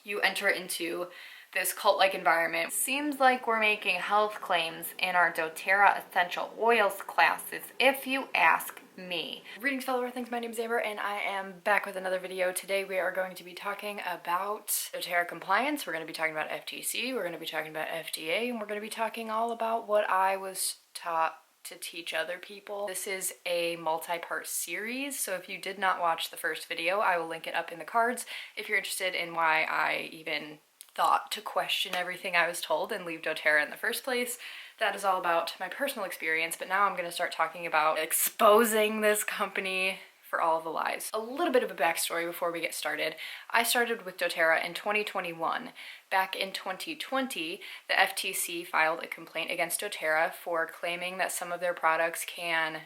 you enter into this cult-like environment. Seems like we're making health claims in our doTERRA essential oils classes, if you ask me. Greetings fellow earthlings, my name is Amber and I am back with another video. Today we are going to be talking about doTERRA compliance, we're going to be talking about FTC, we're going to be talking about FDA, and we're going to be talking all about what I was taught to teach other people. This is a multi-part series, so if you did not watch the first video, I will link it up in the cards if you're interested in why I even thought to question everything I was told and leave doTERRA in the first place. That is all about my personal experience, but now I'm going to start talking about exposing this company for all of the lies. A little bit of a backstory before we get started. I started with doTERRA in 2021. Back in 2020, the FTC filed a complaint against doTERRA for claiming that some of their products can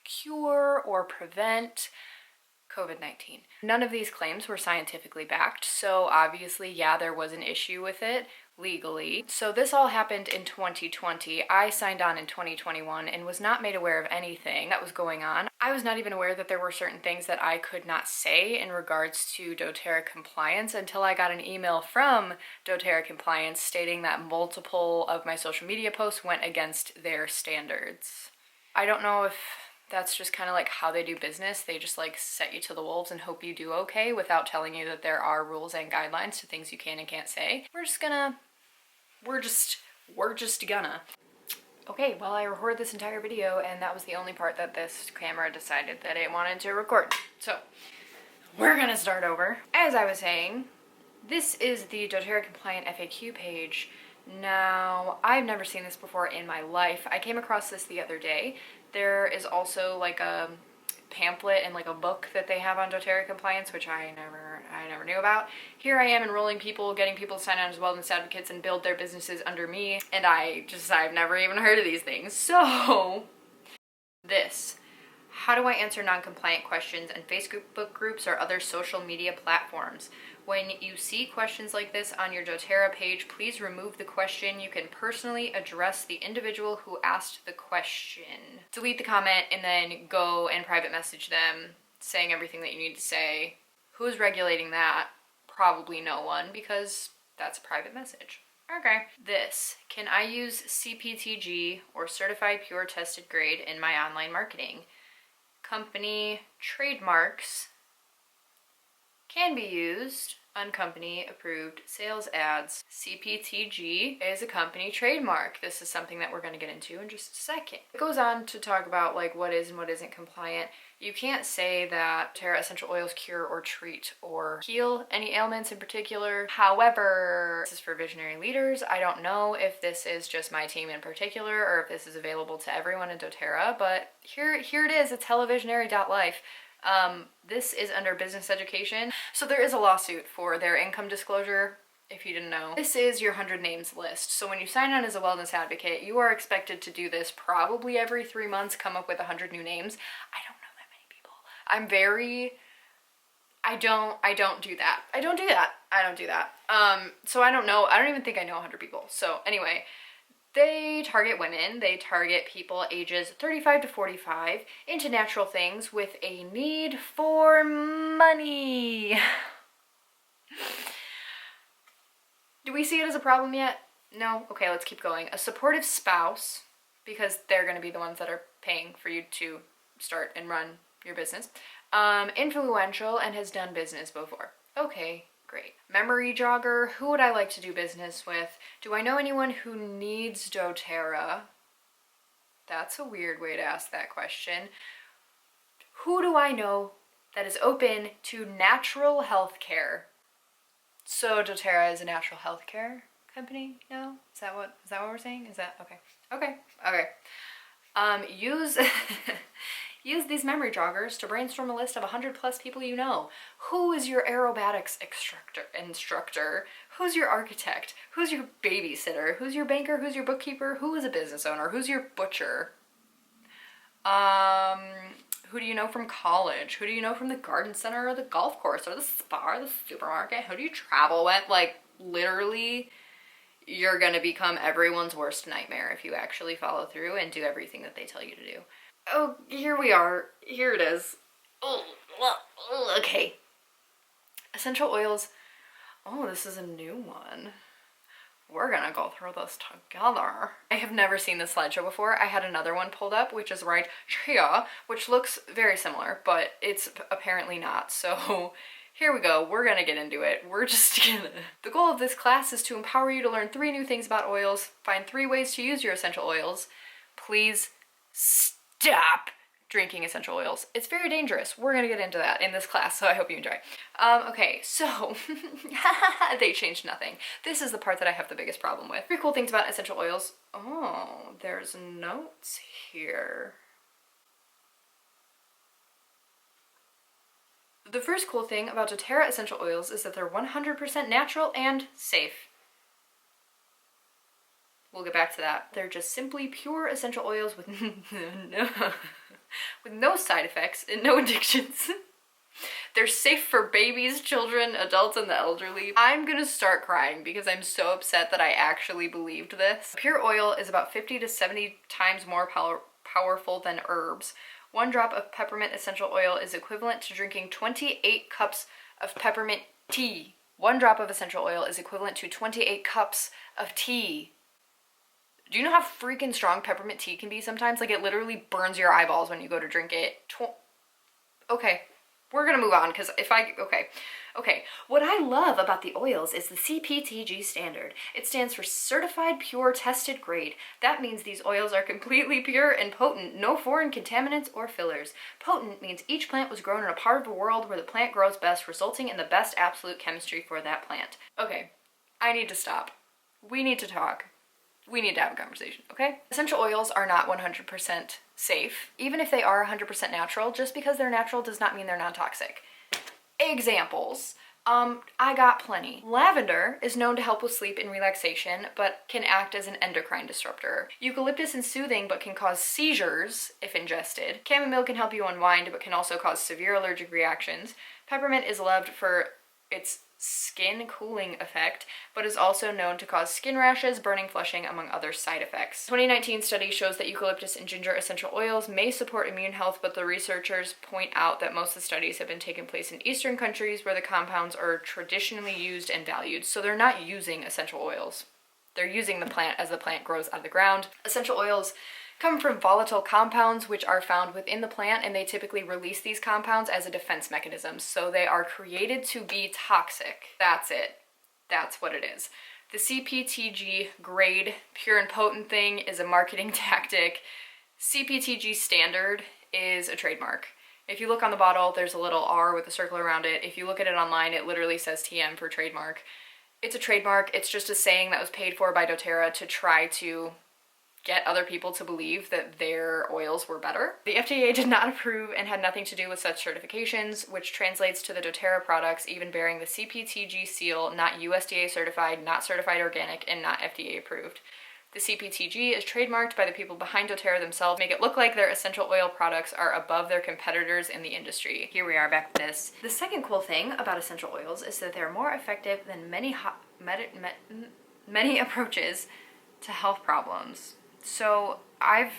cure or prevent COVID-19. None of these claims were scientifically backed, so obviously, yeah, there was an issue with it legally. So this all happened in 2020. I signed on in 2021 and was not made aware of anything that was going on. I was not even aware that there were certain things that I could not say in regards to doTERRA compliance until I got an email from doTERRA compliance stating that multiple of my social media posts went against their standards. I don't know if that's just kind of like how they do business. They just like set you to the wolves and hope you do okay without telling you that there are rules and guidelines to things you can and can't say. We're just gonna. Okay, well, I recorded this entire video and that was the only part that this camera decided that it wanted to record. So we're gonna start over. As I was saying, this is the doTERRA compliant FAQ page. Now, I've never seen this before in my life. I came across this the other day. There is also like a pamphlet and like a book that they have on doTERRA compliance, which I never knew about. Here I am enrolling people, getting people to sign on as wellness advocates and build their businesses under me, and I've never even heard of these things. So, how do I answer non-compliant questions in Facebook groups or other social media platforms? When you see questions like this on your doTERRA page, please remove the question. You can personally address the individual who asked the question. Delete the comment and then go and private message them, saying everything that you need to say. Who's regulating that? Probably no one, because that's a private message. Okay. Can I use CPTG or Certified Pure Tested Grade in my online marketing? Company trademarks can be used on company approved sales ads. CPTG is a company trademark. This is something that we're going to get into in just a second. It goes on to talk about like what is and what isn't compliant. You can't say that doTERRA essential oils cure or treat or heal any ailments in particular. However, this is for visionary leaders. I don't know if this is just my team in particular or if this is available to everyone in doTERRA, but here it is. It's hellovisionary.life. This is under business education. So there is a lawsuit for their income disclosure, if you didn't know. This is your 100 names list. So when you sign on as a wellness advocate, you are expected to do this probably every 3 months, come up with 100 new names. I don't know that many people. I don't do that. So I don't know. I don't even think I know 100 people. So anyway, they target women, they target people ages 35 to 45 into natural things with a need for money. Do we see it as a problem yet? No? Okay, let's keep going. A supportive spouse, because they're going to be the ones that are paying for you to start and run your business. Influential and has done business before. Okay. Great. Memory jogger, who would I like to do business with? Do I know anyone who needs doTERRA? That's a weird way to ask that question. Who do I know that is open to natural health care? So doTERRA is a natural health care company? No? Is that what we're saying? Is that okay? Okay. Use these memory joggers to brainstorm a list of 100 plus people you know. Who is your aerobatics instructor? Who's your architect? Who's your babysitter? Who's your banker? Who's your bookkeeper? Who is a business owner? Who's your butcher? Who do you know from college? Who do you know from the garden center or the golf course or the spa or the supermarket? Who do you travel with? Like, literally, you're gonna become everyone's worst nightmare if you actually follow through and do everything that they tell you to do. Oh, here we are. Here it is. Okay. Essential oils Oh, this is a new one. We're gonna go through this together. I have never seen this slideshow before. I had another one pulled up, which is right here, which looks very similar, but it's apparently not. So here we go. We're gonna get into it. We're just gonna... The goal of this class is to empower you to learn 3 new things about oils, find 3 ways to use your essential oils. Please stop drinking essential oils. It's very dangerous. We're gonna get into that in this class, so I hope you enjoy. Okay, so they changed nothing. This is the part that I have the biggest problem with. 3 cool things about essential oils. Oh, there's notes here. The first cool thing about doTERRA essential oils is that they're 100% natural and safe. We'll get back to that. They're just simply pure essential oils with no side effects and no addictions. They're safe for babies, children, adults, and the elderly. I'm gonna start crying because I'm so upset that I actually believed this. Pure oil is about 50 to 70 times more powerful than herbs. 1 drop of peppermint essential oil is equivalent to drinking 28 cups of peppermint tea. 1 drop of essential oil is equivalent to 28 cups of tea. Do you know how freaking strong peppermint tea can be sometimes? Like, it literally burns your eyeballs when you go to drink it. Okay, we're gonna move on, because okay. What I love about the oils is the CPTG standard. It stands for Certified Pure Tested Grade. That means these oils are completely pure and potent, no foreign contaminants or fillers. Potent means each plant was grown in a part of the world where the plant grows best, resulting in the best absolute chemistry for that plant. Okay, I need to stop. We need to talk. We need to have a conversation, okay? Essential oils are not 100% safe. Even if they are 100% natural, just because they're natural does not mean they're non-toxic. Examples. I got plenty. Lavender is known to help with sleep and relaxation, but can act as an endocrine disruptor. Eucalyptus is soothing, but can cause seizures if ingested. Chamomile can help you unwind, but can also cause severe allergic reactions. Peppermint is loved for its skin cooling effect, but is also known to cause skin rashes, burning, flushing, among other side effects. 2019 study shows that eucalyptus and ginger essential oils may support immune health, but the researchers point out that most of the studies have been taking place in Eastern countries where the compounds are traditionally used and valued. So they're not using essential oils. They're using the plant as the plant grows out of the ground. Essential oils come from volatile compounds which are found within the plant, and they typically release these compounds as a defense mechanism. So they are created to be toxic. That's it. That's what it is. The CPTG grade, pure and potent thing, is a marketing tactic. CPTG standard is a trademark. If you look on the bottle, there's a little R with a circle around it. If you look at it online, it literally says TM for trademark. It's a trademark. It's just a saying that was paid for by doTERRA to try to get other people to believe that their oils were better. The FDA did not approve and had nothing to do with such certifications, which translates to the doTERRA products even bearing the CPTG seal, not USDA certified, not certified organic, and not FDA approved. The CPTG is trademarked by the people behind doTERRA themselves, make it look like their essential oil products are above their competitors in the industry. Here we are back with this. The second cool thing about essential oils is that they're more effective than many approaches to health problems. So I've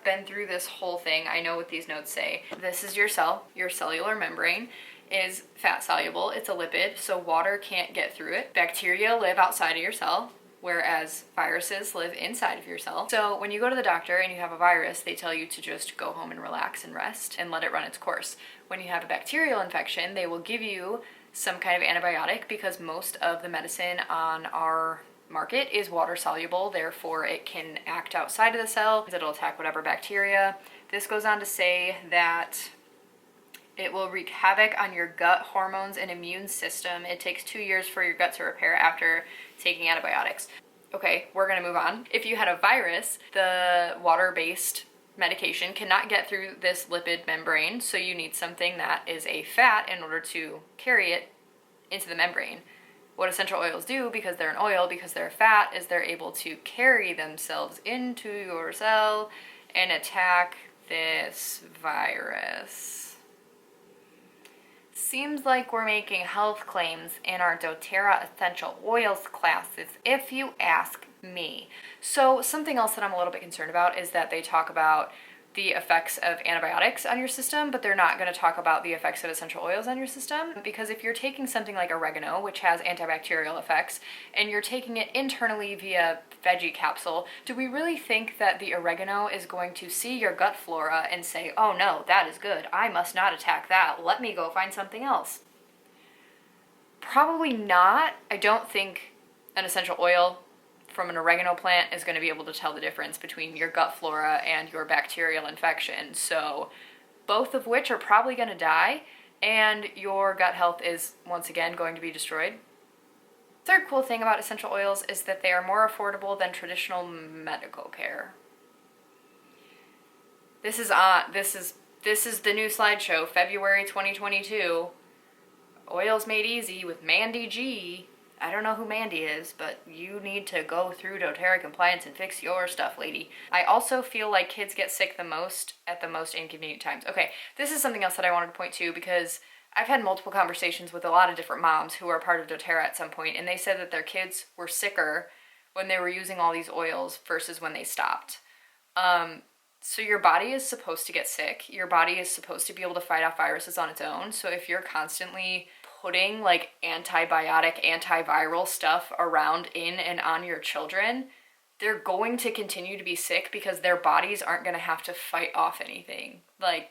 been through this whole thing. I know what these notes say. This is your cell. Your cellular membrane is fat soluble. It's a lipid, so water can't get through it. Bacteria live outside of your cell, whereas viruses live inside of your cell. So when you go to the doctor and you have a virus, they tell you to just go home and relax and rest and let it run its course. When you have a bacterial infection, they will give you some kind of antibiotic because most of the medicine on our market is water soluble, therefore it can act outside of the cell. It'll attack whatever bacteria. This goes on to say that it will wreak havoc on your gut hormones and immune system. It takes 2 years for your gut to repair after taking antibiotics. Okay, we're gonna move on. If you had a virus, the water-based medication cannot get through this lipid membrane, so you need something that is a fat in order to carry it into the membrane. What essential oils do, because they're an oil, because they're fat, is they're able to carry themselves into your cell and attack this virus. Seems like we're making health claims in our doTERRA essential oils classes, if you ask me. So something else that I'm a little bit concerned about is that they talk about the effects of antibiotics on your system, but they're not going to talk about the effects of essential oils on your system. Because if you're taking something like oregano, which has antibacterial effects, and you're taking it internally via veggie capsule, do we really think that the oregano is going to see your gut flora and say, oh no, that is good, I must not attack that, let me go find something else? Probably not. I don't think an essential oil from an oregano plant is going to be able to tell the difference between your gut flora and your bacterial infection. So both of which are probably going to die, and your gut health is once again going to be destroyed. Third cool thing about essential oils is that they are more affordable than traditional medical care. This is the new slideshow, February 2022. Oils Made Easy with Mandy G. I don't know who Mandy is, but you need to go through doTERRA compliance and fix your stuff, lady. I also feel like kids get sick the most at the most inconvenient times. Okay, this is something else that I wanted to point to, because I've had multiple conversations with a lot of different moms who are part of doTERRA at some point, and they said that their kids were sicker when they were using all these oils versus when they stopped. So your body is supposed to get sick. Your body is supposed to be able to fight off viruses on its own. So if you're constantly putting like antibiotic, antiviral stuff around in and on your children, they're going to continue to be sick because their bodies aren't going to have to fight off anything. Like,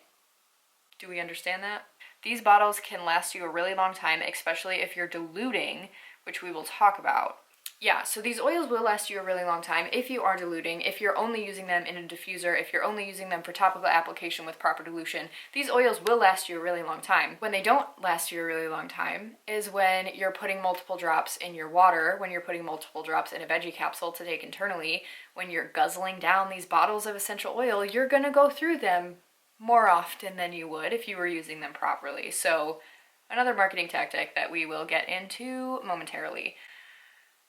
do we understand that? These bottles can last you a really long time, especially if you're diluting, which we will talk about. Yeah, so these oils will last you a really long time if you are diluting, if you're only using them in a diffuser, if you're only using them for topical application with proper dilution. These oils will last you a really long time. When they don't last you a really long time is when you're putting multiple drops in your water, when you're putting multiple drops in a veggie capsule to take internally, when you're guzzling down these bottles of essential oil, you're gonna go through them more often than you would if you were using them properly. So another marketing tactic that we will get into momentarily.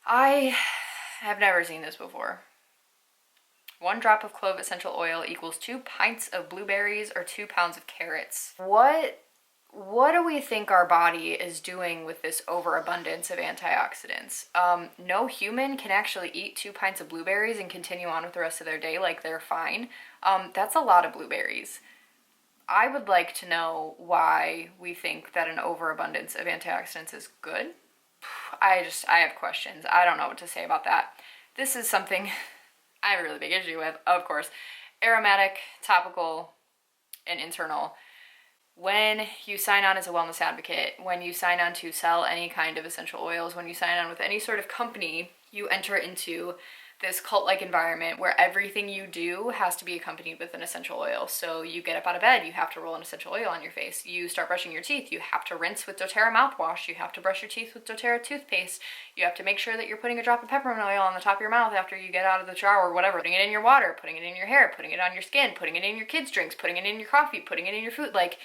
I have never seen this before. 1 drop of clove essential oil equals 2 pints of blueberries or 2 pounds of carrots. What do we think our body is doing with this overabundance of antioxidants? No human can actually eat 2 pints of blueberries and continue on with the rest of their day like they're fine. That's a lot of blueberries. I would like to know why we think that an overabundance of antioxidants is good. I have questions. I don't know what to say about that. This is something I have a really big issue with, of course. Aromatic, topical, and internal. When you sign on as a wellness advocate, when you sign on to sell any kind of essential oils, when you sign on with any sort of company, you enter into this cult-like environment where everything you do has to be accompanied with an essential oil. So you get up out of bed, you have to roll an essential oil on your face. You start brushing your teeth, you have to rinse with doTERRA mouthwash. You have to brush your teeth with doTERRA toothpaste. You have to make sure that you're putting a drop of peppermint oil on the top of your mouth after you get out of the shower or whatever. Putting it in your water, putting it in your hair, putting it on your skin, putting it in your kids' drinks, putting it in your coffee, putting it in your food. Like,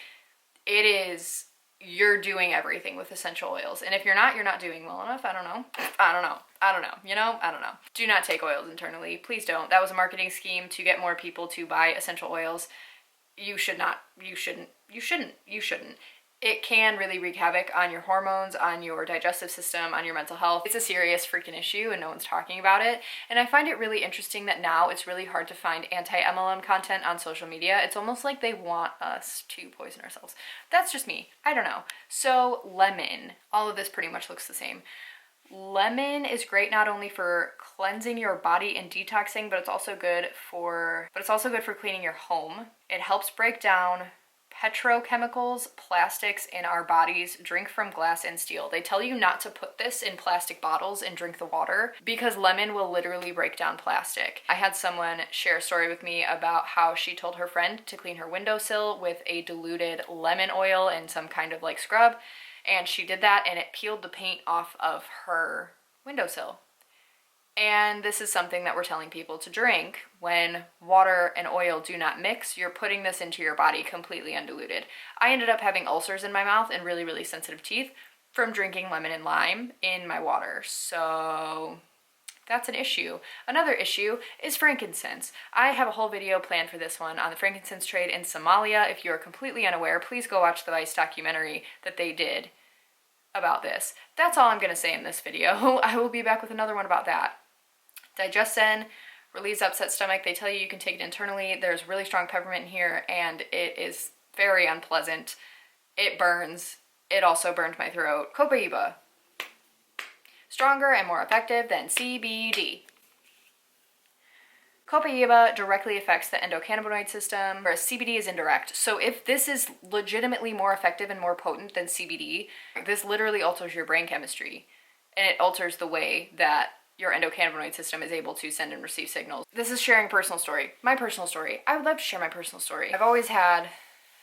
it is... you're doing everything with essential oils. And if you're not doing well enough. I don't know. You know, I don't know. Do not take oils internally. Please don't. That was a marketing scheme to get more people to buy essential oils. You shouldn't. It can really wreak havoc on your hormones, on your digestive system, on your mental health. It's a serious freaking issue and no one's talking about it. And I find it really interesting that now it's really hard to find anti-MLM content on social media. It's almost like they want us to poison ourselves. That's just me. I don't know. So lemon, all of this pretty much looks the same. Lemon is great not only for cleansing your body and detoxing, but it's also good for cleaning your home. It helps break down petrochemicals, plastics in our bodies. Drink from glass and steel. They tell you not to put this in plastic bottles and drink the water because lemon will literally break down plastic. I had someone share a story with me about how she told her friend to clean her windowsill with a diluted lemon oil and some kind of like scrub, and she did that and it peeled the paint off of her windowsill. And this is something that we're telling people to drink. When water and oil do not mix, you're putting this into your body completely undiluted. I ended up having ulcers in my mouth and really, really sensitive teeth from drinking lemon and lime in my water. So that's an issue. Another issue is frankincense. I have a whole video planned for this one on the frankincense trade in Somalia. If you are completely unaware, please go watch the Vice documentary that they did about this. That's all I'm going to say in this video. I will be back with another one about that. Digestin, relieves upset stomach. They tell you can take it internally. There's really strong peppermint in here, and it is very unpleasant. It burns. It also burned my throat. Copaiba. Stronger and more effective than CBD. Copaiba directly affects the endocannabinoid system, whereas CBD is indirect. So if this is legitimately more effective and more potent than CBD, this literally alters your brain chemistry. And it alters the way that your endocannabinoid system is able to send and receive signals. This is sharing a personal story. My personal story. I would love to share my personal story. I've always had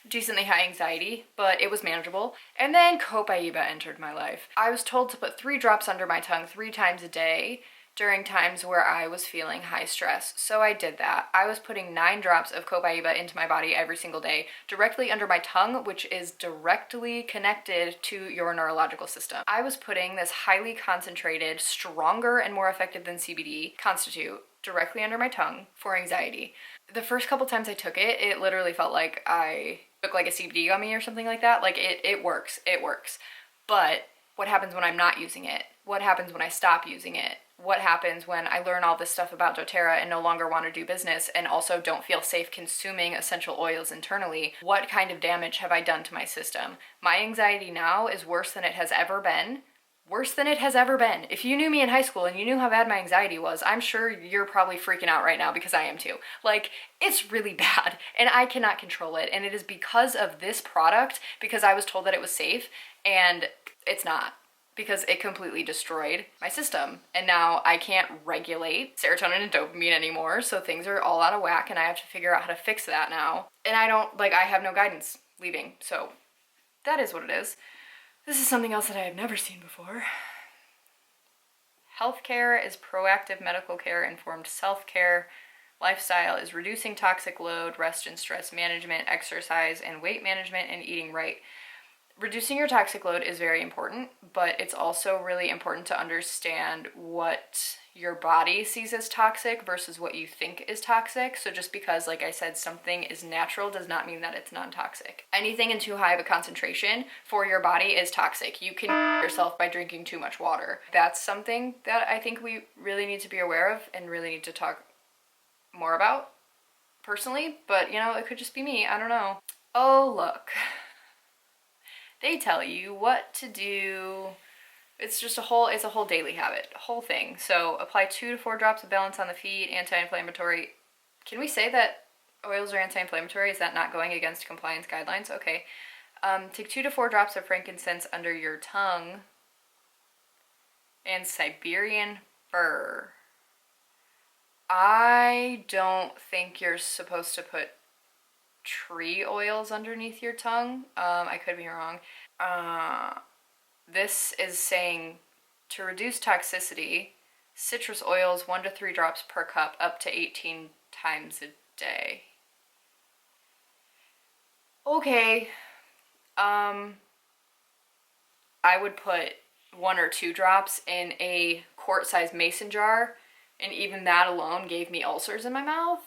decently high anxiety, but it was manageable. And then Copaiba entered my life. I was told to put 3 drops under my tongue 3 times a day during times where I was feeling high stress. So I did that. I was putting 9 drops of Copaiba into my body every single day, directly under my tongue, which is directly connected to your neurological system. I was putting this highly concentrated, stronger and more effective than CBD constitute directly under my tongue for anxiety. The first couple times I took it, it literally felt like I took like a CBD gummy or something like that. Like it works. But what happens when I'm not using it? What happens when I stop using it? What happens when I learn all this stuff about doTERRA and no longer want to do business and also don't feel safe consuming essential oils internally? What kind of damage have I done to my system? My anxiety now is worse than it has ever been. Worse than it has ever been. If you knew me in high school and you knew how bad my anxiety was, I'm sure you're probably freaking out right now because I am too. Like, it's really bad and I cannot control it. And it is because of this product, because I was told that it was safe, and it's not. Because it completely destroyed my system. And now I can't regulate serotonin and dopamine anymore, so things are all out of whack and I have to figure out how to fix that now. And I have no guidance leaving, so that is what it is. This is something else that I have never seen before. Healthcare is proactive medical care, informed self-care. Lifestyle is reducing toxic load, rest and stress management, exercise and weight management, and eating right. Reducing your toxic load is very important, but it's also really important to understand what your body sees as toxic versus what you think is toxic. So just because, like I said, something is natural does not mean that it's non-toxic. Anything in too high of a concentration for your body is toxic. You can yourself by drinking too much water. That's something that I think we really need to be aware of and really need to talk more about personally, but it could just be me. I don't know. Oh, look. They tell you what to do. It's a whole daily habit, whole thing. So apply 2 to 4 drops of balance on the feet, anti-inflammatory. Can we say that oils are anti-inflammatory? Is that not going against compliance guidelines? Okay. Take 2 to 4 drops of frankincense under your tongue and Siberian fir. I don't think you're supposed to put tree oils underneath your tongue. I could be wrong. This is saying to reduce toxicity, citrus oils 1 to 3 drops per cup up to 18 times a day. Okay. I would put 1 or 2 drops in a quart-sized mason jar, and even that alone gave me ulcers in my mouth.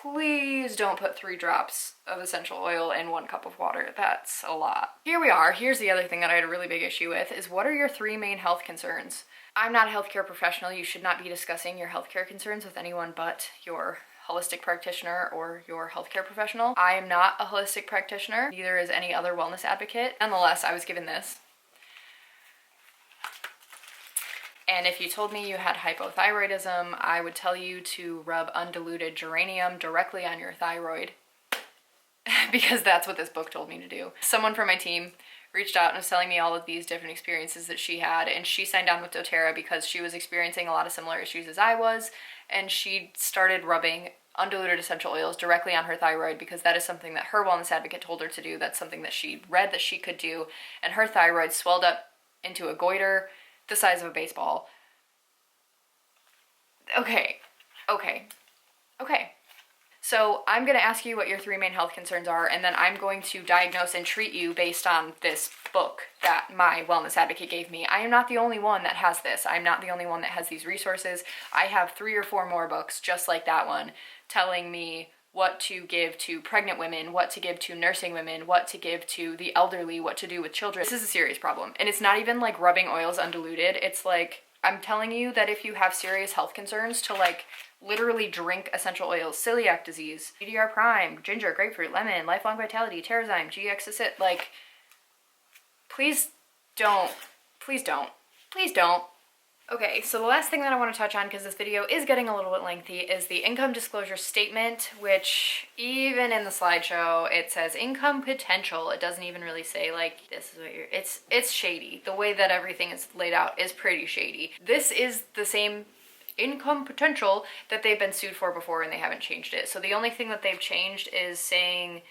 Please don't put 3 drops of essential oil in 1 cup of water. That's a lot. Here we are. Here's the other thing that I had a really big issue with is, what are your 3 main health concerns? I'm not a healthcare professional. You should not be discussing your healthcare concerns with anyone but your holistic practitioner or your healthcare professional. I am not a holistic practitioner. Neither is any other wellness advocate. Nonetheless, I was given this. And if you told me you had hypothyroidism, I would tell you to rub undiluted geranium directly on your thyroid because that's what this book told me to do. Someone from my team reached out and was telling me all of these different experiences that she had, and she signed on with doTERRA because she was experiencing a lot of similar issues as I was, and she started rubbing undiluted essential oils directly on her thyroid because that is something that her wellness advocate told her to do. That's something that she read that she could do, and her thyroid swelled up into a goiter the size of a baseball. Okay. So I'm going to ask you what your 3 main health concerns are, and then I'm going to diagnose and treat you based on this book that my wellness advocate gave me. I am not the only one that has this. I'm not the only one that has these resources. I have 3 or 4 more books just like that one telling me what to give to pregnant women, what to give to nursing women, what to give to the elderly, what to do with children. This is a serious problem. And it's not even like rubbing oils undiluted. It's like I'm telling you that if you have serious health concerns to like literally drink essential oils, celiac disease, EDR prime, ginger, grapefruit, lemon, lifelong vitality, terrazyme, GX acid, like, please don't, please don't, please don't. Okay, so the last thing that I want to touch on, because this video is getting a little bit lengthy, is the income disclosure statement, which even in the slideshow, it says income potential. It doesn't even really say like, this is what you're, it's shady. The way that everything is laid out is pretty shady. This is the same income potential that they've been sued for before, and they haven't changed it. So the only thing that they've changed is saying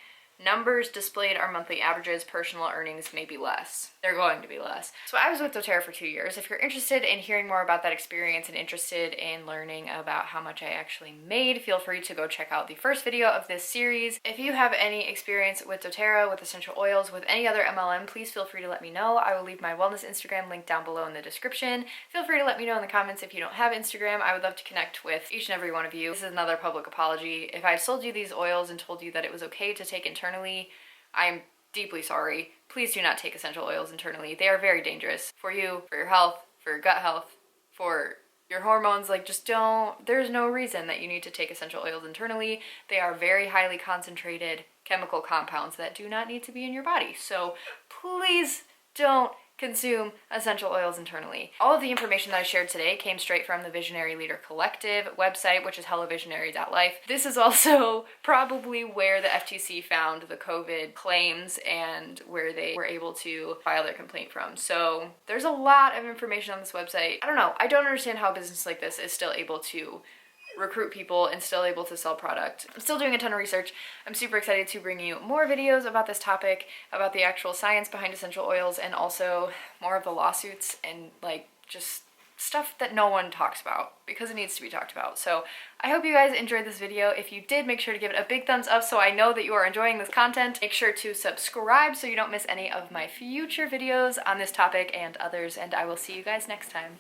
numbers displayed are monthly averages, personal earnings may be less. They're going to be less. So I was with doTERRA for 2 years. If you're interested in hearing more about that experience and interested in learning about how much I actually made, feel free to go check out the first video of this series. If you have any experience with doTERRA, with essential oils, with any other MLM, please feel free to let me know. I will leave my wellness Instagram link down below in the description. Feel free to let me know in the comments if you don't have Instagram. I would love to connect with each and every one of you. This is another public apology. If I sold you these oils and told you that it was okay to take internally, I'm deeply sorry. Please do not take essential oils internally. They are very dangerous for you, for your health, for your gut health, for your hormones. Like, just don't, there's no reason that you need to take essential oils internally. They are very highly concentrated chemical compounds that do not need to be in your body. So please don't consume essential oils internally. All of the information that I shared today came straight from the Visionary Leader Collective website, which is hellovisionary.life. This is also probably where the FTC found the COVID claims and where they were able to file their complaint from. So there's a lot of information on this website. I don't know. I don't understand how a business like this is still able to recruit people and still able to sell product. I'm still doing a ton of research. I'm super excited to bring you more videos about this topic, about the actual science behind essential oils, and also more of the lawsuits and like just stuff that no one talks about because it needs to be talked about. So I hope you guys enjoyed this video. If you did, make sure to give it a big thumbs up so I know that you are enjoying this content. Make sure to subscribe so you don't miss any of my future videos on this topic and others, and I will see you guys next time.